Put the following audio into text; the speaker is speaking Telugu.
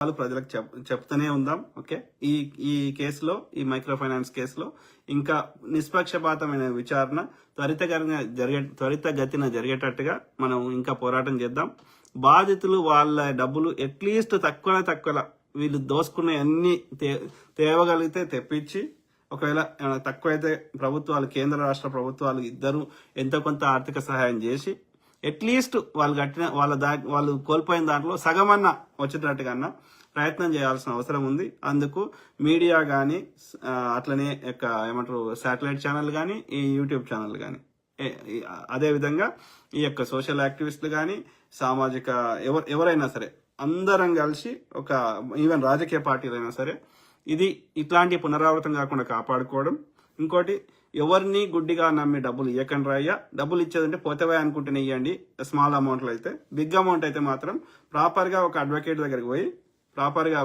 ప్రజలకు చెప్తూనే ఉందాం. ఓకే, ఈ ఈ కేసులో, ఈ మైక్రో ఫైనాన్స్ కేసులో ఇంకా నిష్పక్షపాతమైన విచారణ త్వరితగతిన జరిగేటట్టుగా మనం ఇంకా పోరాటం చేద్దాం. బాధితులు వాళ్ళ డబ్బులు అట్లీస్ట్ తక్కువ వీళ్ళు దోసుకున్న అన్ని తేవగలిగితే తెప్పించి, ఒకవేళ తక్కువైతే ప్రభుత్వాలు, కేంద్ర రాష్ట్ర ప్రభుత్వాలు ఇద్దరు ఎంతో కొంత ఆర్థిక సహాయం చేసి అట్లీస్ట్ వాళ్ళు కట్టిన వాళ్ళు కోల్పోయిన దాంట్లో సగమన్నా వచ్చేటట్టుగా ప్రయత్నం చేయాల్సిన అవసరం ఉంది. అందుకు మీడియా కానీ, అట్లనే ఏమంటారు శాటిలైట్ ఛానల్ కానీ, ఈ యూట్యూబ్ ఛానల్ కానీ, అదేవిధంగా ఈ యొక్క సోషల్ యాక్టివిస్టులు కానీ, సామాజిక ఎవరైనా సరే అందరం కలిసి, ఈవెన్ రాజకీయ పార్టీలైనా సరే, ఇది ఇట్లాంటి పునరావృతం కాకుండా కాపాడుకోవడం. ఇంకోటి, ఎవరిని గుడ్డిగా నమ్మి డబ్బులు ఇవ్వకండి రాయ్యా. డబ్బులు ఇచ్చేదంటే పోతేవే అనుకుంటేనే ఇవ్వండి. స్మాల్ అమౌంట్లో అయితే. బిగ్ అమౌంట్ అయితే మాత్రం ప్రాపర్గా ఒక అడ్వకేట్ దగ్గరికి పోయి ప్రాపర్గా